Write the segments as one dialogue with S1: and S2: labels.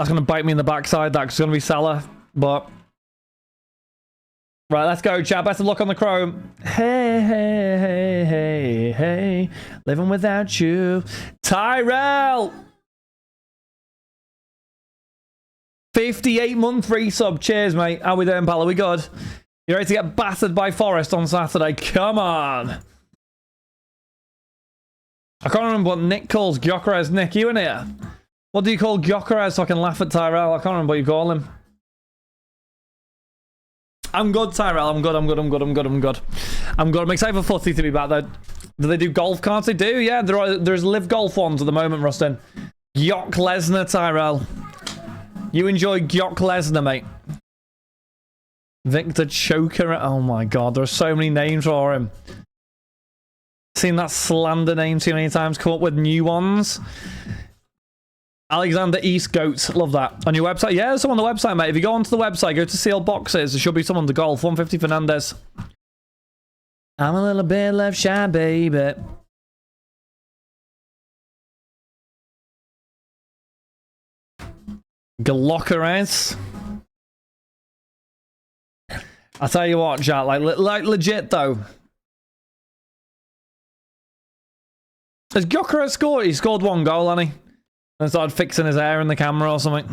S1: That's going to bite me in the backside. That's going to be Salah. But... Right, let's go, chat. Best of luck on the Chrome. Hey, hey, hey, hey, hey. Living without you. Tyrell! 58-month resub. Cheers, mate. How we doing, pal? Are we good? You ready to get battered by Forest on Saturday? Come on. I can't remember what Nick calls Gyökeres. Nick, you in here? What do you call Gyökeres so I can laugh at Tyrell? I can't remember what you call him. I'm good, Tyrell. I'm good. I'm excited for footy to be back, though. Do they do golf cards? They do, yeah. There's live golf ones at the moment, Rustin. Gyök Lesnar, Tyrell. You enjoy Gyök Lesnar, mate. Victor Choker. Oh, my God. There are so many names for him. Seen that slander name too many times. Come up with new ones. Alexander East Goats, love that. On your website? Yeah, there's some on the website, mate. If you go onto the website, go to sealed boxes, there should be someone to golf. 150 Fernandez. I'm a little bit left shy, baby. Gyökeres. I tell you what, chat, like legit though. Has Gyökeres scored? He scored 1 goal, hasn't he? And started fixing his hair in the camera or something.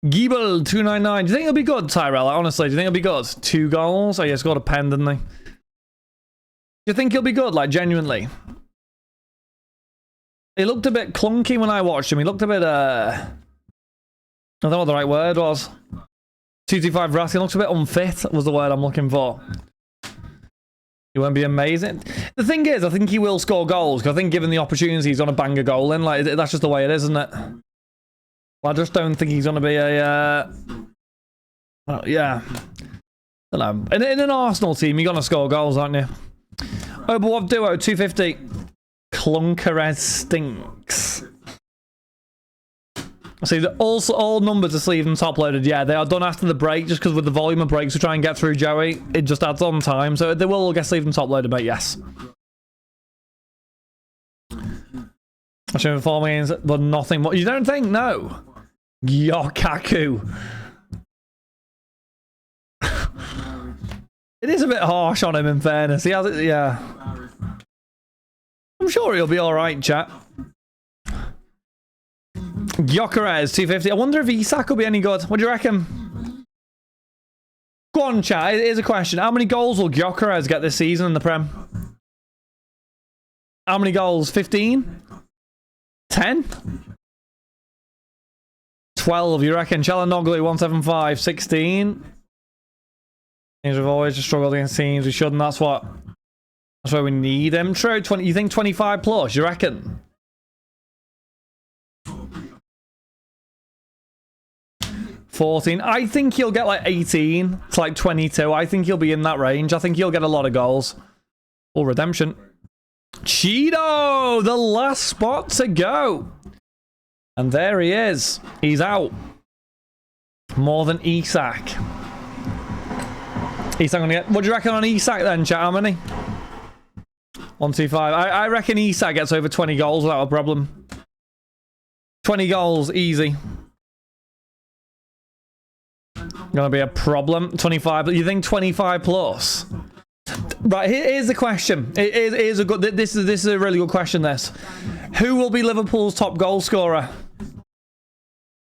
S1: Giebel 299. Do you think he'll be good, Tyrell? Honestly, do you think he'll be good? 2 goals? Oh, yeah, he scored a pen, didn't he? Do you think he'll be good, like, genuinely? He looked a bit clunky when I watched him. He looked a bit, I don't know what the right word was. 225 Rassi. He looks a bit unfit, was the word I'm looking for. He won't be amazing. The thing is, I think he will score goals, because I think given the opportunity, he's going to bang a goal in. Like, that's just the way it is, isn't it? Well, I just don't think he's going to be a... well, yeah. I don't know. In an Arsenal team, you're going to score goals, aren't you? Oh, but what duo? 250. Clunkerez stinks. See, all numbers are sleeved and top loaded. Yeah, they are done after the break, just because with the volume of breaks we try and get through, Joey, it just adds on time. So they will all get sleeved and top loaded, but yes. Showing 4 means, but nothing more. You don't think? No. Yokaku. It is a bit harsh on him, in fairness. He has it, yeah. I'm sure he'll be alright, chat. Gyökeres 250. I wonder if Isak will be any good. What do you reckon? Go on, chat. Here's a question. How many goals will Gyökeres get this season in the Prem? How many goals? 15? 10? 12, you reckon? Chalanoglu 175. 16. Teams have always just struggled against teams we shouldn't. That's why we need him. True. 20. You think 25 plus? You reckon? 14. I think he'll get like 18 to like 22. I think he'll be in that range. I think he'll get a lot of goals. Or redemption. Cheeto! The last spot to go. And there he is. He's out. More than Isak. Isak gonna get... What do you reckon on Isak then, chat? How many? 125. I reckon Isak gets over 20 goals without a problem. 20 goals, easy. Gonna be a problem. 25. You think 25 plus? Right, here's the question. Here's a good. This is a really good question. This. Who will be Liverpool's top goal scorer?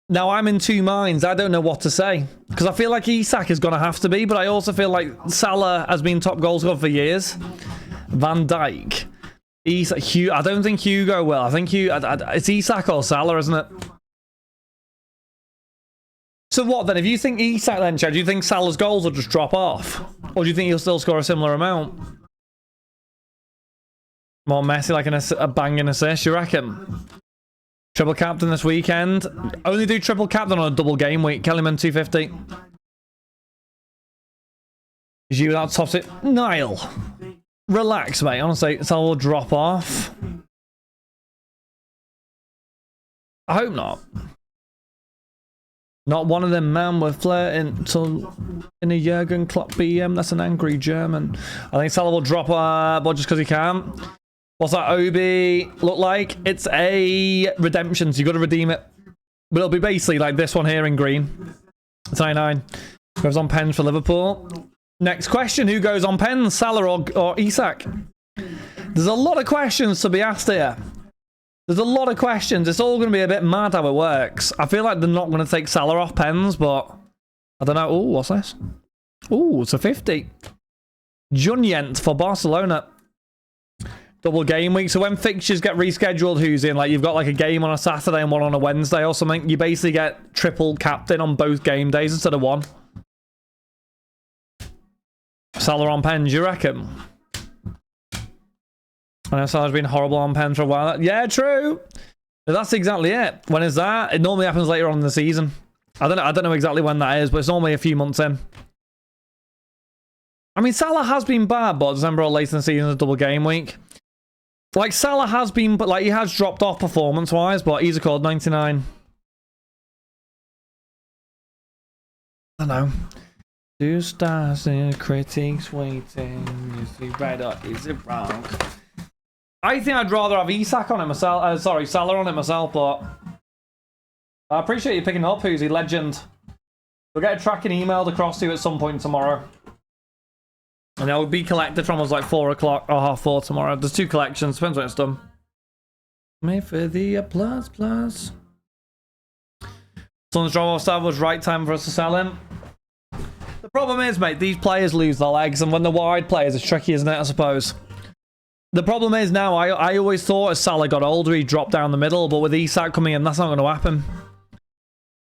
S1: Now I'm in 2 minds. I don't know what to say because I feel like Isak is gonna have to be, but I also feel like Salah has been top goal scorer for years. Van Dijk. Isak. I don't think Hugo will. I think it's Isak or Salah, isn't it? So what then? If you think Isak then, Chad, do you think Salah's goals will just drop off? Or do you think he'll still score a similar amount? More MESSI, like a banging assist, you reckon? Triple captain this weekend. Only do triple captain on a double game week. Kellyman 250. Is you that tops it? Niall. Relax, mate. Honestly, Salah will drop off. I hope not. Not one of them, man. We're flirting till in a Jurgen Klopp BM. That's an angry German. I think Salah will drop but just because he can. What's that Obi look like? It's a redemption, so you got to redeem it. But it'll be basically like this one here in green. It's 99. Goes on pens for Liverpool. Next question, who goes on pens, Salah or Isak? There's a lot of questions to be asked here. There's a lot of questions. It's all going to be a bit mad how it works. I feel like they're not going to take Salah off pens, but I don't know. Oh, what's this? Oh, it's a 50. Junyent for Barcelona. Double game week. So when fixtures get rescheduled, who's in? Like, you've got like a game on a Saturday and one on a Wednesday or something. You basically get triple captain on both game days instead of one. Salah on pens, you reckon? I know Salah's been horrible on pens for a while. Yeah, true. But that's exactly it. When is that? It normally happens later on in the season. I don't know exactly when that is, but it's normally a few months in. I mean, Salah has been bad, but December or late in the season is a double game week. Like, Salah has been, but like, he has dropped off performance-wise, but he's a called 99. I don't know. 2 stars and critics waiting. Is he right or is it wrong? I think I'd rather have Isak on it myself. Sorry, Salah on it myself, but I appreciate you picking it up, Who's he legend. We'll get a tracking emailed across to you at some point tomorrow. And they'll be collected from us like 4 o'clock or 4:30 tomorrow. There's 2 collections, depends when it's done. Made for the plus. Son's drop-off star was right time for us to sell him. The problem is, mate, these players lose their legs, and when they're wide players, it's tricky, isn't it, I suppose? The problem is now, I always thought as Salah got older, he'd drop down the middle, but with Isak coming in, that's not going to happen.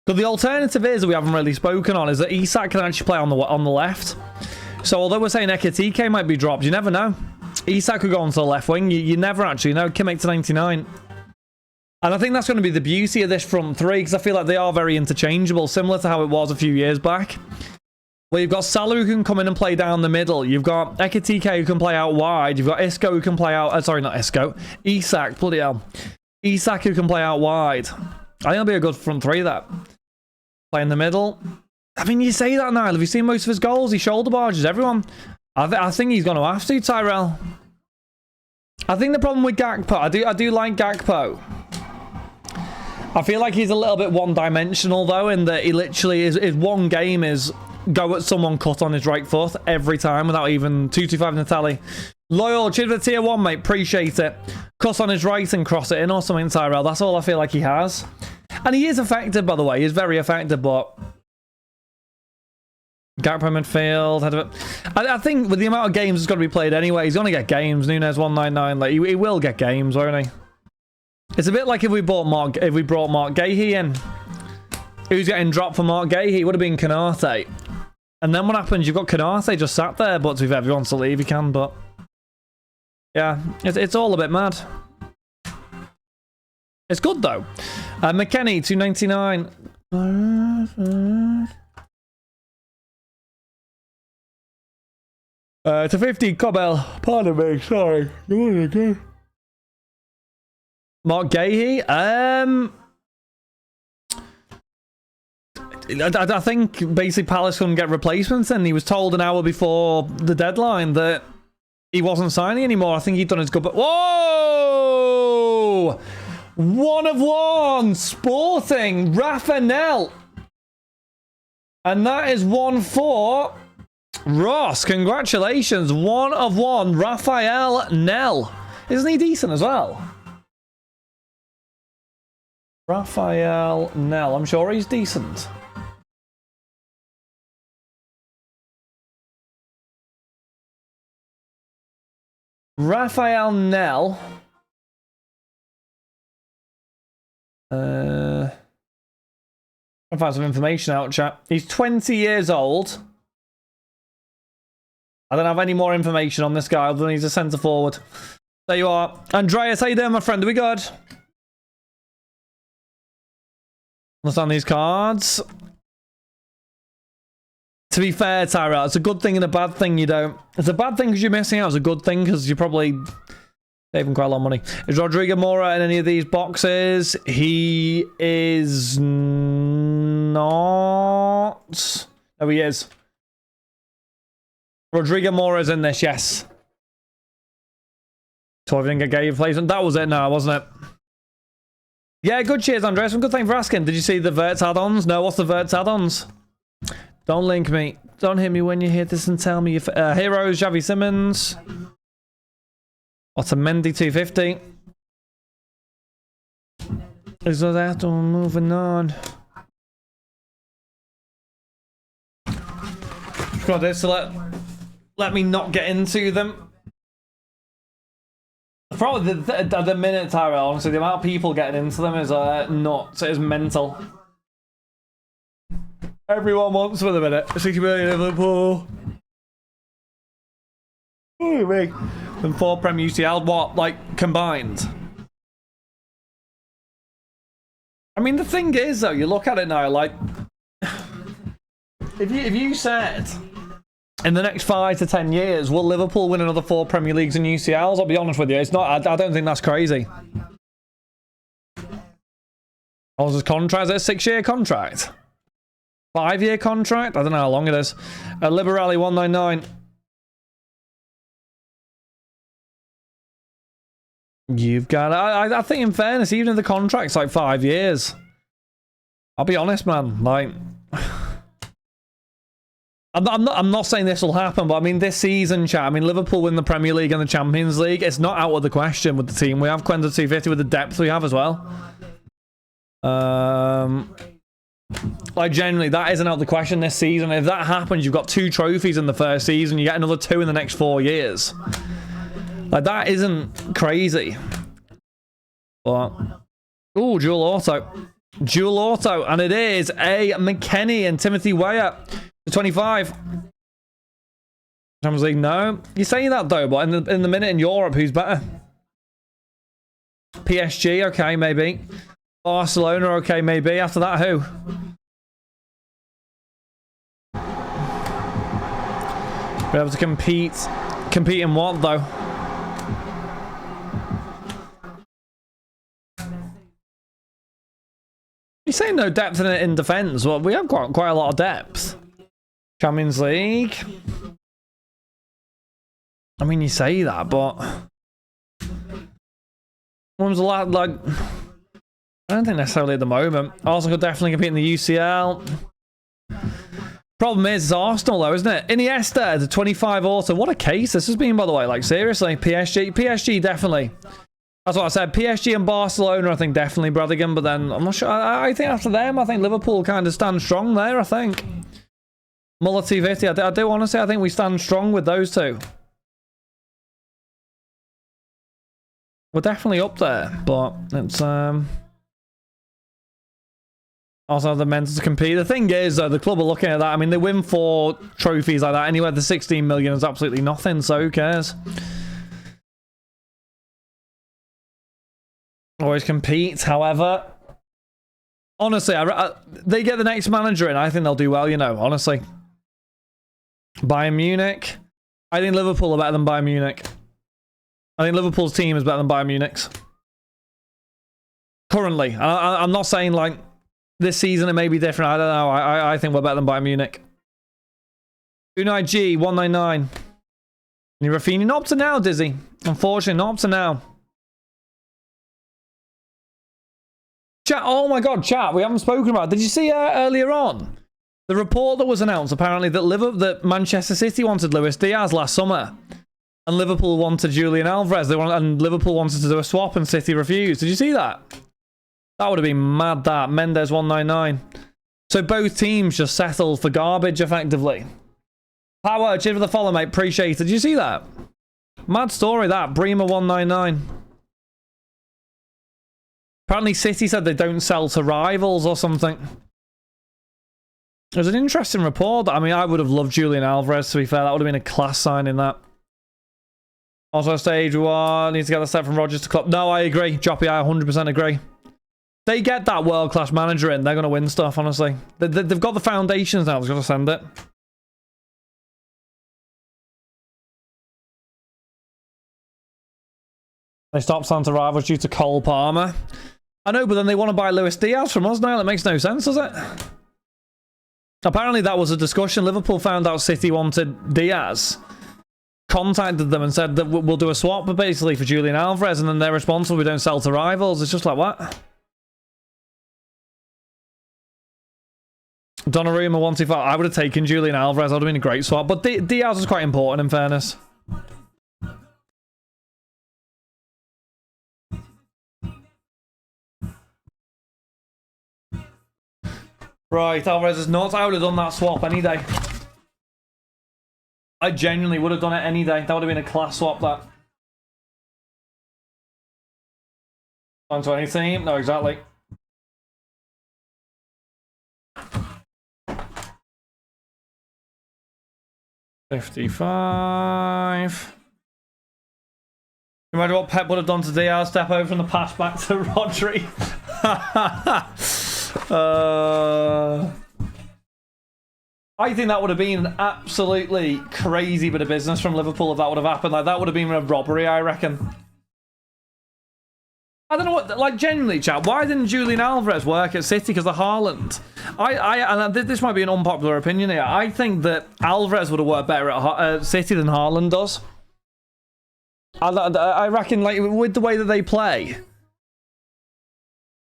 S1: But the alternative is, that we haven't really spoken on, is that Isak can actually play on the left. So although we're saying Ekitike might be dropped, you never know. Isak could go onto the left wing. You never actually know. Kimmich to 99. And I think that's going to be the beauty of this front three, because I feel like they are very interchangeable, similar to how it was a few years back. Well, you've got Salah who can come in and play down the middle. You've got Ekitike who can play out wide. You've got Isco who can play out... sorry, not Isco. Isak, bloody hell. Isak who can play out wide. I think it'll be a good front three, that. Play in the middle. I mean, you say that now. Have you seen most of his goals? He shoulder barges everyone. I think he's going to have to, Tyrell. I think the problem with Gakpo... I do like Gakpo. I feel like he's a little bit one-dimensional, though, in that he literally... His one game is... go at someone cut on his right foot every time without even 225 Natali. Loyal, cheers for the tier 1, mate. Appreciate it. Cut on his right and cross it in or something, Tyrell. That's all I feel like he has. And he is effective, by the way. He's very effective, but... Gakpo midfield. I think with the amount of games that's got to be played anyway, he's going to get games. Nunes 199. Like, he will get games, won't he? It's a bit like if we brought Mark Gahey in. Who's getting dropped for Mark Gahey? It would have been Canate. And then what happens? You've got Canate just sat there, but to be fair, if he wants to leave, he can, but... Yeah, it's all a bit mad. It's good, though. McKenny, 299. To 50, Cobell. Pardon me, sorry. Mark Gahey? I think basically Palace couldn't get replacements, and he was told an hour before the deadline that he wasn't signing anymore. I think he'd done his good, but whoa! 1 of 1 Sporting Rafa. And that is 1 for Ross. Congratulations. 1 of 1 Raphael Nell. Isn't he decent as well? Raphael Nell. I'm sure he's decent. Raphael Nell. I'll find some information out, chat. He's 20 years old. I don't have any more information on this guy other than he's a centre forward. There you are. Andreas, how you doing, my friend? Are we good? Understand these cards. To be fair, Tyrell, it's a good thing and a bad thing you don't. It's a bad thing because you're missing out. It's a good thing because you're probably saving quite a lot of money. Is Rodrigo Mora in any of these boxes? He is not. Oh, he is. Rodrigo Mora's in this, yes. So I didn't get Gahey replacement. That was it now, wasn't it? Yeah, good. Cheers, Andres. Good, thank you for asking. Did you see the Verts add-ons? No, what's the Verts add-ons? Don't link me. Don't hit me when you hear this and tell me if... Heroes, Javi Simmons. What's a Mendy 250? Is that all moving on? Got this to let me not get into them. Probably the minute, Tyrell, honestly, the amount of people getting into them is nuts. It is mental. Everyone wants for the minute. 60 million Liverpool. Oh, me. And 4 Prem UCL, what, like, combined? I mean, the thing is, though, you look at it now, like, if you said in the next 5 to 10 years, will Liverpool win another 4 Premier Leagues and UCLs? I'll be honest with you, it's not. I don't think that's crazy. How's his contract? Is it a 6-year contract? 5-year contract? I don't know how long it is. Liberali 199. You've got. I think, in fairness, even if the contract's like 5 years, I'll be honest, man. Like, I'm not saying this will happen, but I mean, this season, chat. I mean, Liverpool win the Premier League and the Champions League. It's not out of the question with the team we have. Quenda 250 with the depth we have as well. Like, generally, that isn't out of the question this season. If that happens, you've got 2 trophies in the first season. You get another 2 in the next 4 years. Like, that isn't crazy. But, ooh, dual auto. Dual auto. And it is a McKennie and Timothy Weah. 25. Champions League, no. You say that, though, but in the minute in Europe, who's better? PSG, okay, maybe. Barcelona, okay, maybe. After that, who? Be able to compete. Compete in what, though? You say no depth in defence. Well, we have quite a lot of depth. Champions League. I mean, you say that, but when was the last, like, I don't think necessarily at the moment. Arsenal could definitely compete in the UCL. Problem is, it's Arsenal, though, isn't it? Iniesta, the 25 auto. What a case this has been, by the way. Like, seriously, PSG definitely. That's what I said. PSG and Barcelona, I think, definitely Bradigan, but then I'm not sure. I think after them, I think Liverpool kind of stand strong there, I think. Muller 250, I do want to say I think we stand strong with those two. We're definitely up there, but it's also have the mental to compete. The thing is, though, the club are looking at that. I mean, they win 4 trophies like that. Anyway, the 16 million is absolutely nothing, so who cares? Always compete, however. Honestly, they get the next manager in. I think they'll do well, you know, honestly. Bayern Munich. I think Liverpool are better than Bayern Munich. I think Liverpool's team is better than Bayern Munich's. Currently. I'm not saying, like, this season it may be different. I don't know. I think we're better than Bayern Munich. Unai G, 199. And Rafinha, not up to now, Dizzy. Unfortunately, not up to now. Chat, oh my god, chat, we haven't spoken about it. Did you see earlier on the report that was announced apparently that Manchester City wanted Luis Diaz last summer and Liverpool wanted Julian Alvarez, and Liverpool wanted to do a swap and City refused. Did you see that? That would have been mad, that. Mendes 199. So both teams just settled for garbage effectively. Power, cheers for the follow, mate, appreciate it. Did you see that? Mad story, that. Bremer 199. Apparently City said they don't sell to rivals or something. It was an interesting report. I mean, I would have loved Julian Alvarez, to be fair. That would have been a class signing, that. Also, stage 1. Need to get the step from Rodgers to Klopp. No, I agree. Joppy, I 100% agree. They get that world-class manager in, they're going to win stuff, honestly. They've got the foundations now. They've got to send it. They stopped selling to rivals due to Cole Palmer. I know, but then they want to buy Luis Diaz from us now. That makes no sense, does it? Apparently that was a discussion. Liverpool found out City wanted Diaz, contacted them and said that we'll do a swap basically for Julian Alvarez, and then their response was we don't sell to rivals. It's just like, what? Donnarumma 125. I would have taken Julian Alvarez. That would have been a great swap. But Diaz was quite important in fairness. Right, Alvarez is nuts. I would have done that swap any day. I genuinely would have done it any day. That would have been a class swap, that. On to any team? No, exactly. $55. Imagine what Pep would have done to Diaz. Step over from the pass back to Rodri. I think that would have been an absolutely crazy bit of business from Liverpool if that would have happened. Like, that would have been a robbery, I reckon. I don't know what, like, genuinely, chat, why didn't Julian Alvarez work at City because of Haaland? And this might be an unpopular opinion here. I think that Alvarez would have worked better at City than Haaland does. I reckon, like, with the way that they play.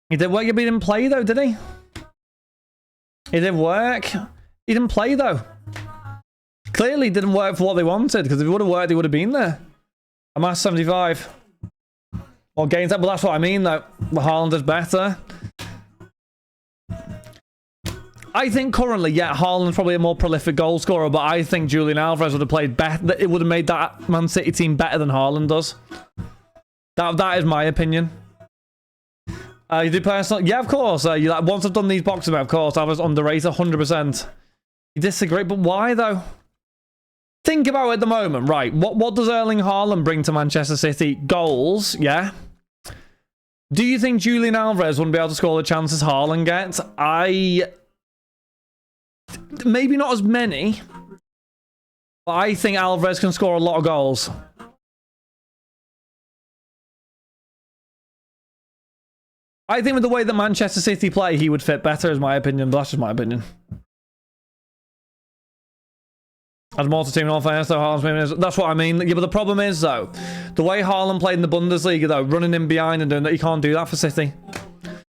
S1: He didn't play, though, did he? He didn't work. He didn't play, though. Clearly, it didn't work for what they wanted, because if it would have worked, he would have been there. I'm at 75. Or gains that, but that's what I mean, though. Haaland is better. I think currently, yeah, Haaland's probably a more prolific goal scorer, but I think Julian Alvarez would have played better. It would have made that Man City team better than Haaland does. That is my opinion. You do personal? Yeah, of course. You like, once I've done these boxes, of course, I was underrated 100%. You disagree, but why, though? Think about it at the moment, right? What does Erling Haaland bring to Manchester City? Goals, yeah. Do you think Julian Alvarez wouldn't be able to score the chances Haaland gets? Maybe not as many, but I think Alvarez can score a lot of goals. I think with the way that Manchester City play, he would fit better, is my opinion, but that's just my opinion. As more to team in all fairness, though, Haaland's that's what I mean. Yeah, but the problem is, though, the way Haaland played in the Bundesliga, though, running in behind and doing that, he can't do that for City.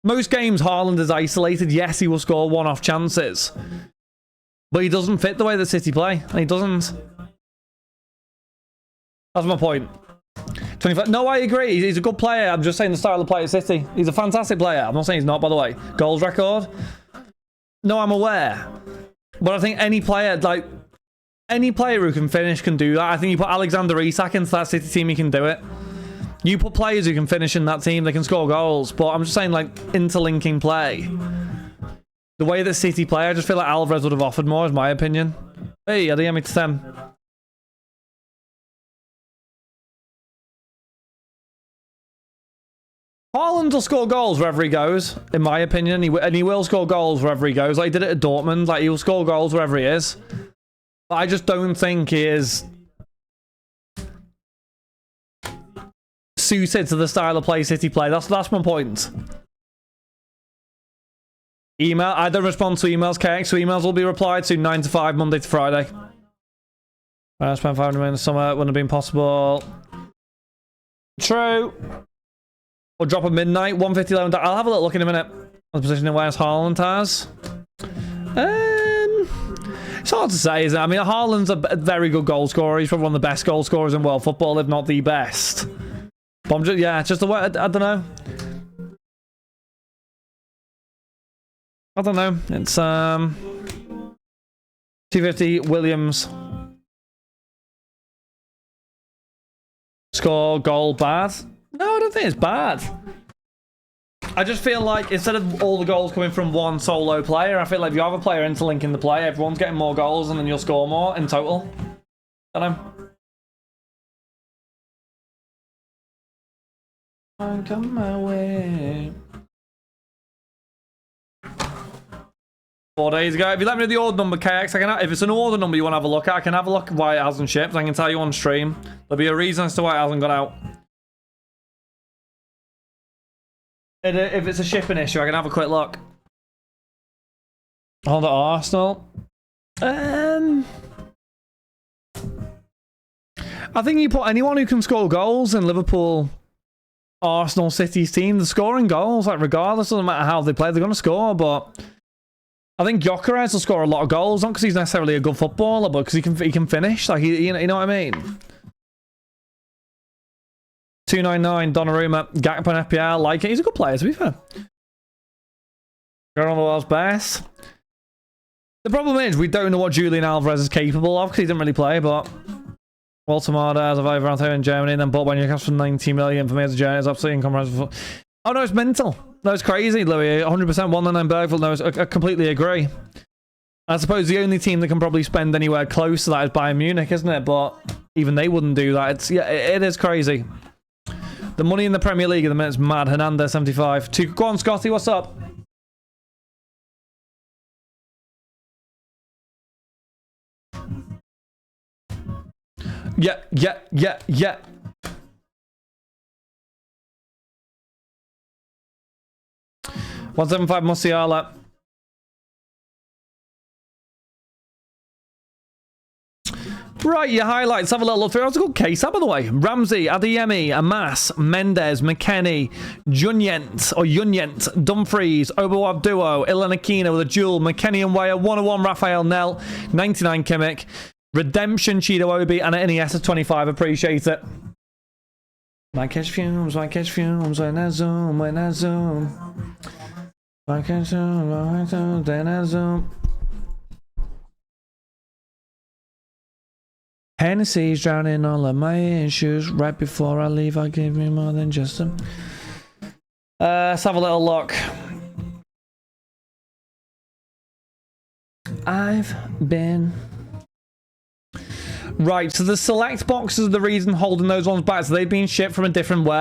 S1: Most games, Haaland is isolated. Yes, he will score one-off chances. But he doesn't fit the way that City play. He doesn't. That's my point. 25. No, I agree. He's a good player. I'm just saying the style of play at City. He's a fantastic player. I'm not saying he's not, by the way. Goals record? No, I'm aware. But I think any player, like... Any player who can finish can do that. I think you put Alexander Isak into that City team, he can do it. You put players who can finish in that team, they can score goals. But I'm just saying, like, interlinking play. The way that City play, I just feel like Alvarez would have offered more, is my opinion. Hey, I DM me to them. Haaland will score goals wherever he goes, in my opinion. And he will score goals wherever he goes. Like, he did it at Dortmund. Like, he'll score goals wherever he is. But I just don't think he is suited to the style of play City play. That's my point. Email. I don't respond to emails, KX, so emails will be replied to 9 to 5, Monday to Friday. I spent 500 million in the summer. Wouldn't have been possible. True. Or drop at midnight. 150 loan. I'll have a little look in a minute. The position in West Haaland has. It's hard to say, isn't it? I mean, Haaland's a very good goal scorer. He's probably one of the best goal scorers in world football, if not the best. But I'm just, yeah, just the way, I don't know. I don't know. It's 250 Williams. Score, goal, bad? No, I don't think it's bad. I just feel like instead of all the goals coming from one solo player, I feel like if you have a player interlinking the play, everyone's getting more goals and then you'll score more in total. I don't know. Come my way. 4 days ago. If you let me know the order number, KX, if it's an order number you want to have a look at, I can have a look at why it hasn't shipped. I can tell you on stream. There'll be a reason as to why it hasn't gone out. If it's a shipping issue, I can have a quick look. Hold at Arsenal. I think you put anyone who can score goals in Liverpool, Arsenal, City's team, they're scoring goals. Like, regardless, doesn't matter how they play, they're going to score. But I think Gyökeres will score a lot of goals, not because he's necessarily a good footballer, but because he can finish. Like, you know what I mean? 299 Donnarumma, Gakpo and FPL. Like it. He's a good player, to be fair. Going on the world's best. The problem is we don't know what Julian Alvarez is capable of because he didn't really play, but Walter Marda as a Viver out in Germany, and then bought by Newcastle for 90 million for me as a journey. It's absolutely incomprehensible. Oh no, it's mental. No, it's crazy, Louis. 100% 199 Bergville. No, I completely agree. I suppose the only team that can probably spend anywhere close to that is Bayern Munich, isn't it? But even they wouldn't do that. It's, yeah, it is crazy. The money in the Premier League at the minute is mad. Hernandez 75. Go on, Scotty, what's up? Yeah. 175 Musiala. Right, your highlights. Have a little look through. That was a good case, by the way. Ramsey, Adeyemi, Amas, Mendes, McKennie, Junyent, Dumfries, Oberwab Duo, Ilan Aquino with a duel, McKennie and Weah, 101 Raphael Nell, 99 Kimmich, Redemption Chido Obi, and an NES of 25. Appreciate it. Might catch fumes, when I zoom. Might catch fumes, then I zoom. Hennessy's drowning all of my issues. Right before I leave, I'll give me more than just them. Let's have a little look. I've been... Right, so the select boxes are the reason holding those ones back. So they've been shipped from a different warehouse.